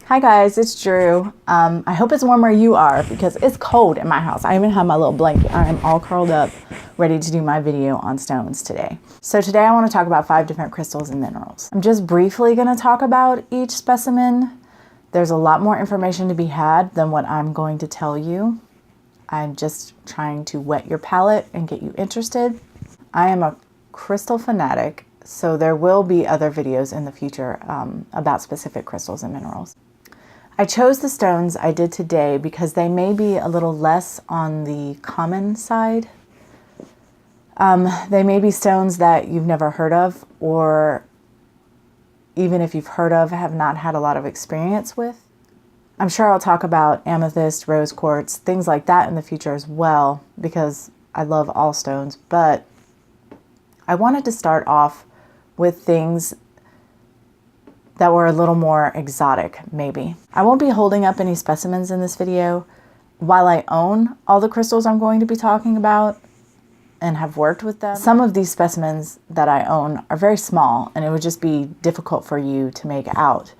Hi guys, it's Drew. I hope it's warm where you are because it's cold in my house. I even have my little blanket. I am all curled up, ready to do my video on stones today. So today I want to talk about 5 different crystals and minerals. I'm just briefly going to talk about each specimen. There's a lot more information to be had than what I'm going to tell you. I'm just trying to whet your palate and get you interested. I am a crystal fanatic, so there will be other videos in the future about specific crystals and minerals. I chose the stones I did today because they may be a little less on the common side. They may be stones that you've never heard of, or even if you've heard of, have not had a lot of experience with. I'm sure I'll talk about amethyst, rose quartz, things like that in the future as well, because I love all stones, but I wanted to start off with things that were a little more exotic, maybe. I won't be holding up any specimens in this video. While I own all the crystals I'm going to be talking about and have worked with them, some of these specimens that I own are very small and it would just be difficult for you to make out.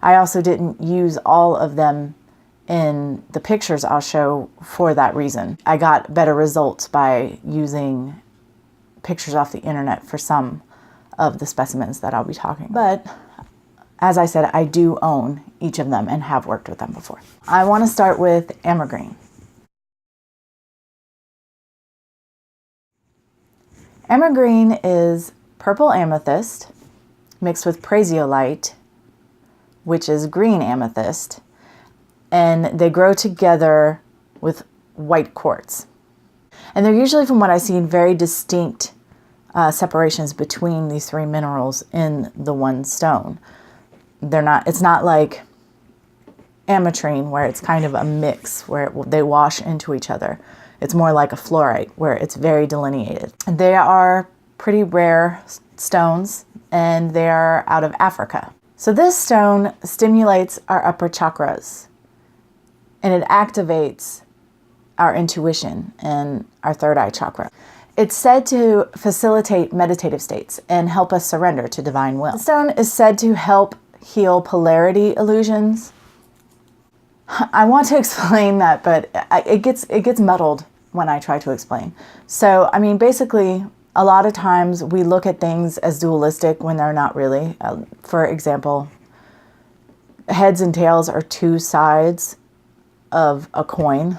I also didn't use all of them in the pictures I'll show for that reason. I got better results by using pictures off the internet for some of the specimens that I'll be talking about. But as I said, I do own each of them and have worked with them before. I want to start with Amegreen. Amegreen is purple amethyst mixed with praseolite, which is green amethyst, and they grow together with white quartz. And they're usually, from what I've seen, very distinct separations between these 3 minerals in the one stone. It's not like Amegreen where it's kind of a mix where they wash into each other. It's more like a fluorite where it's very delineated. They are pretty rare stones and they are out of Africa. So this stone stimulates our upper chakras and it activates our intuition and our third eye chakra. It's said to facilitate meditative states and help us surrender to divine will. The stone is said to help heal polarity illusions. I want to explain that, but it gets muddled when I try to explain. So, I mean, basically, a lot of times we look at things as dualistic when they're not really. For example, heads and tails are 2 sides of a coin.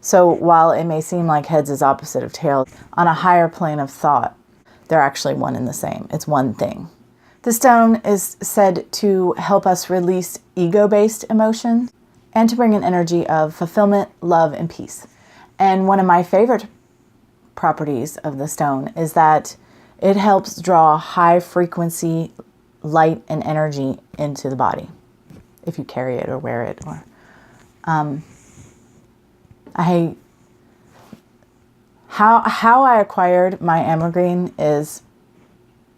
So while it may seem like heads is opposite of tails, on a higher plane of thought, they're actually one and the same. It's one thing. The stone is said to help us release ego-based emotions and to bring an energy of fulfillment, love, and peace. And one of my favorite properties of the stone is that it helps draw high frequency light and energy into the body if you carry it or wear it. Or how I acquired my Amegreen is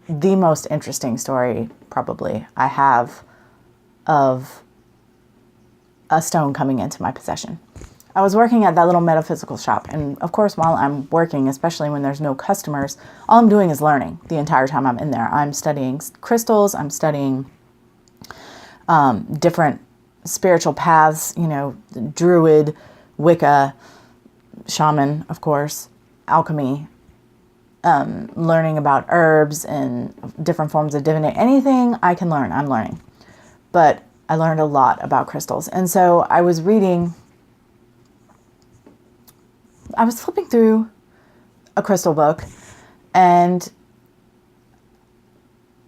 the most interesting story probably I have of a stone coming into my possession. I was working at that little metaphysical shop, and of course while I'm working, especially when there's no customers, all I'm doing is learning the entire time I'm in there. I'm studying crystals, I'm studying different spiritual paths, you know, druid, Wicca, shaman, of course, alchemy, learning about herbs and different forms of divination. Anything I can learn, I'm learning. But I learned a lot about crystals. And so I was flipping through a crystal book, and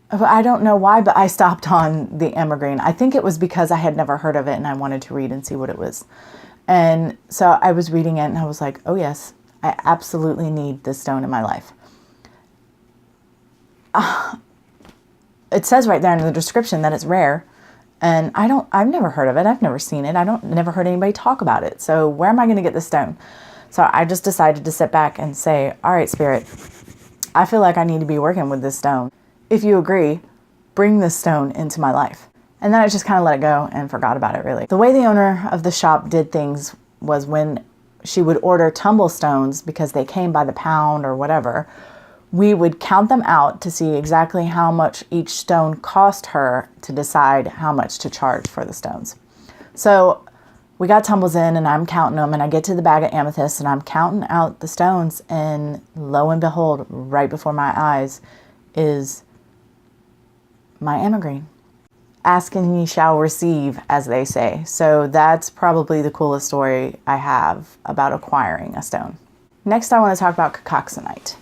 I don't know why, but I stopped on the Amegreen. I think it was because I had never heard of it and I wanted to read and see what it was. And so I was reading it and I was like, oh yes, I absolutely need this stone in my life. It says right there in the description that it's rare, and I've never heard of it. I've never seen it. Never heard anybody talk about it. So where am I going to get this stone? So I just decided to sit back and say, all right, Spirit, I feel like I need to be working with this stone. If you agree, bring this stone into my life. And then I just kind of let it go and forgot about it, really. The way the owner of the shop did things was when she would order tumble stones, because they came by the pound or whatever, we would count them out to see exactly how much each stone cost her to decide how much to charge for the stones. So we got tumbles in and I'm counting them, and I get to the bag of amethyst and I'm counting out the stones, and lo and behold, right before my eyes is my Amegreen. Ask and ye shall receive, as they say. So that's probably the coolest story I have about acquiring a stone. Next, I want to talk about cacoxenite.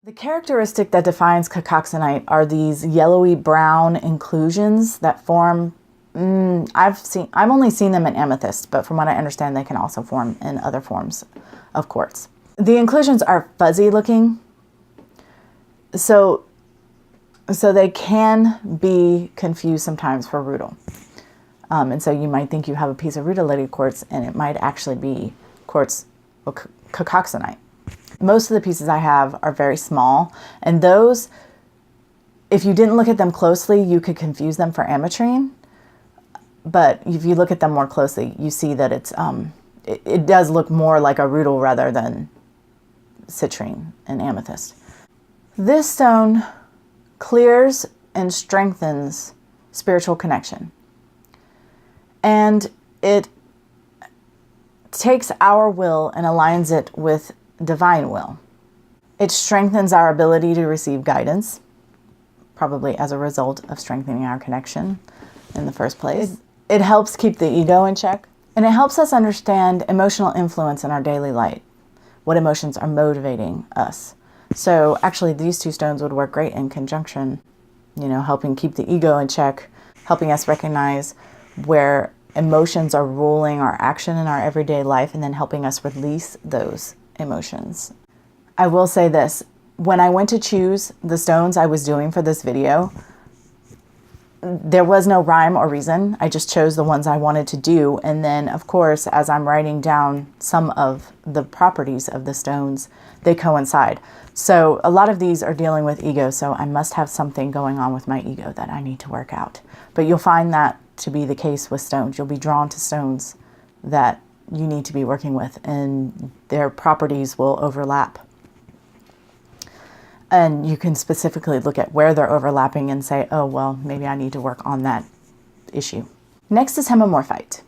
The characteristic that defines cacoxenite are these yellowy brown inclusions that form. I've only seen them in amethyst, but from what I understand, they can also form in other forms of quartz. The inclusions are fuzzy looking, so they can be confused sometimes for rutile. And so you might think you have a piece of rutilated quartz, and it might actually be quartz or cacoxenite. Most of the pieces I have are very small, and those, if you didn't look at them closely, you could confuse them for ametrine. But if you look at them more closely, you see that it does look more like a rutile rather than citrine and amethyst. This stone clears and strengthens spiritual connection. And it takes our will and aligns it with divine will. It strengthens our ability to receive guidance, probably as a result of strengthening our connection in the first place. It helps keep the ego in check, and it helps us understand emotional influence in our daily life, what emotions are motivating us. So actually these two stones would work great in conjunction, helping keep the ego in check, helping us recognize where emotions are ruling our action in our everyday life, and then helping us release those emotions. I will say this, when I went to choose the stones I was doing for this video, there was no rhyme or reason. I just chose the ones I wanted to do. And then, of course, as I'm writing down some of the properties of the stones, they coincide. So a lot of these are dealing with ego, so I must have something going on with my ego that I need to work out. But you'll find that to be the case with stones. You'll be drawn to stones that you need to be working with, and their properties will overlap. And you can specifically look at where they're overlapping and say, oh, well, maybe I need to work on that issue. Next is hemimorphite.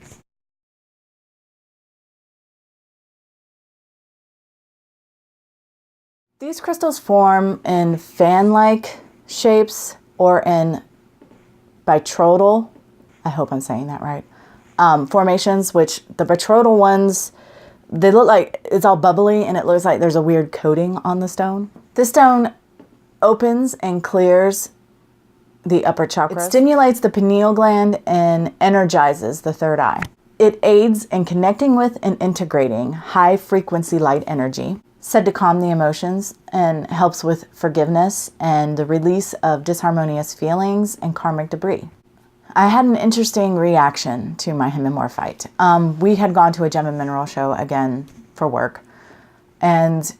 These crystals form in fan-like shapes or in bitroidal, I hope I'm saying that right, formations, which the bitroidal ones, they look like it's all bubbly and it looks like there's a weird coating on the stone. This stone opens and clears the upper chakras. It stimulates the pineal gland and energizes the third eye. It aids in connecting with and integrating high frequency light energy, said to calm the emotions, and helps with forgiveness and the release of disharmonious feelings and karmic debris. I had an interesting reaction to my hemimorphite. We had gone to a gem and mineral show again for work, and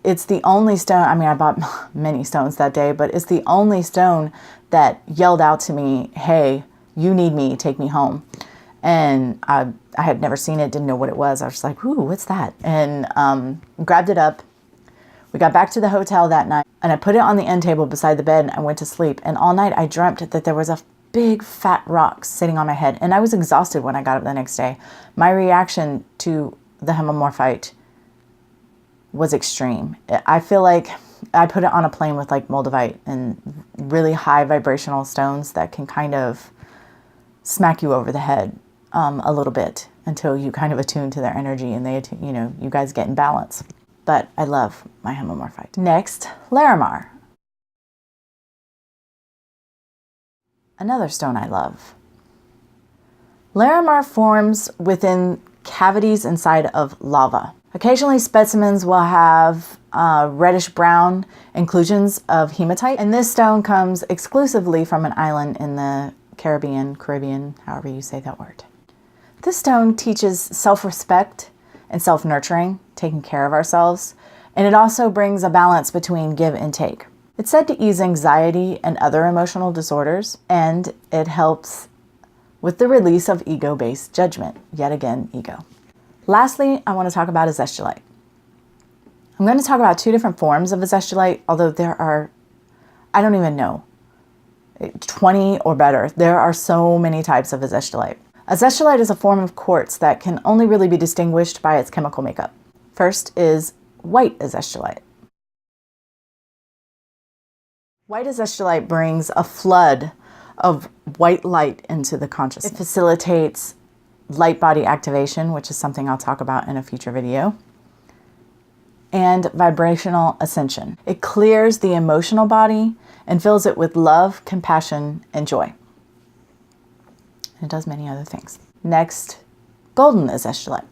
it's the only stone, I bought many stones that day, but it's the only stone that yelled out to me, hey, you need me, take me home. And I had never seen it, didn't know what it was. I was just like, ooh, what's that? And grabbed it up. We got back to the hotel that night, and I put it on the end table beside the bed, and I went to sleep. And all night I dreamt that there was a big fat rock sitting on my head, and I was exhausted when I got up the next day. My reaction to the hemimorphite was extreme. I feel like I put it on a plane with like moldavite and really high vibrational stones that can kind of smack you over the head a little bit until you kind of attune to their energy and they, you guys get in balance. But I love my hemimorphite. Next, larimar. Another stone I love. Larimar forms within cavities inside of lava. Occasionally specimens will have reddish brown inclusions of hematite, and this stone comes exclusively from an island in the Caribbean, however you say that word. This stone teaches self-respect and self-nurturing, taking care of ourselves, and it also brings a balance between give and take. It's said to ease anxiety and other emotional disorders, and it helps with the release of ego-based judgment. Yet again, ego. Lastly, I want to talk about azeztulite. I'm going to talk about two different forms of azeztulite, although there are, I don't even know, 20 or better. There are so many types of azeztulite. Azeztulite is a form of quartz that can only really be distinguished by its chemical makeup. First is white azeztulite. White azeztulite brings a flood of white light into the consciousness. It facilitates light body activation, which is something I'll talk about in a future video, and vibrational ascension. It clears the emotional body and fills it with love, compassion, and joy. It does many other things. Next, golden azeztulite.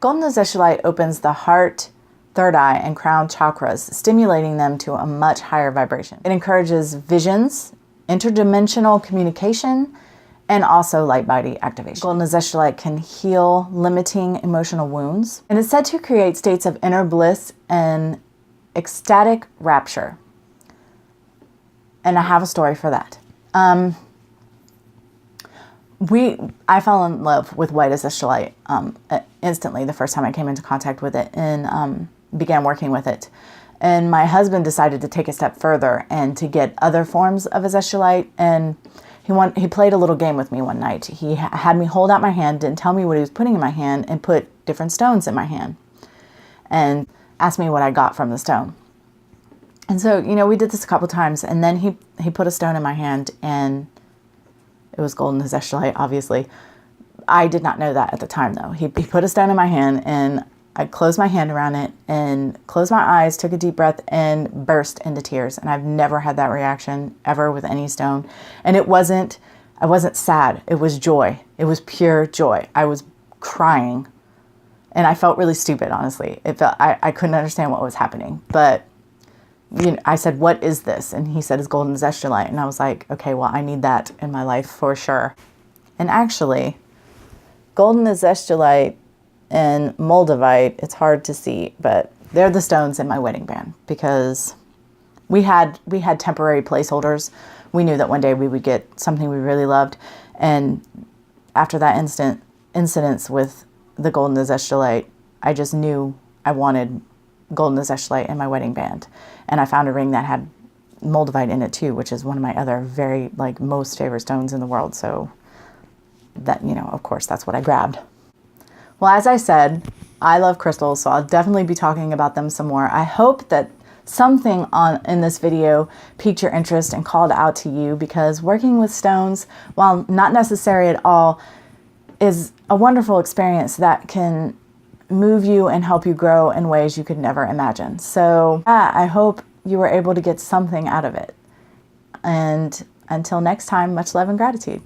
Golden azeztulite opens the heart, third eye, and crown chakras, stimulating them to a much higher vibration. It encourages visions, interdimensional communication, and also light body activation. Golden azeztulite can heal limiting emotional wounds, and it's said to create states of inner bliss and ecstatic rapture. And I have a story for that. I fell in love with white azeztulite instantly the first time I came into contact with it and began working with it. And my husband decided to take a step further and to get other forms of azeztulite. And he played a little game with me one night. He had me hold out my hand, didn't tell me what he was putting in my hand, and put different stones in my hand and asked me what I got from the stone. And so, you know, we did this a couple times, and then he put a stone in my hand, and it was golden azeztulite, obviously. I did not know that at the time, though. He put a stone in my hand, and I closed my hand around it and closed my eyes, took a deep breath, and burst into tears. And I've never had that reaction ever with any stone. And I wasn't sad. It was joy. It was pure joy. I was crying, and I felt really stupid, honestly. I couldn't understand what was happening. But you know, I said, "What is this?" And he said, "It's golden azeztulite." And I was like, "Okay, well, I need that in my life for sure." And actually, golden azeztulite and moldavite, it's hard to see, but they're the stones in my wedding band, because we had temporary placeholders. We knew that one day we would get something we really loved. And after that incident with the golden azeztulite, I just knew I wanted golden azeztulite in my wedding band. And I found a ring that had moldavite in it too, which is one of my other very, most favorite stones in the world. So that, you know, of course, that's what I grabbed. Well, as I said, I love crystals, so I'll definitely be talking about them some more. I hope that something in this video piqued your interest and called out to you, because working with stones, while not necessary at all, is a wonderful experience that can move you and help you grow in ways you could never imagine. So I hope you were able to get something out of it. And until next time, much love and gratitude.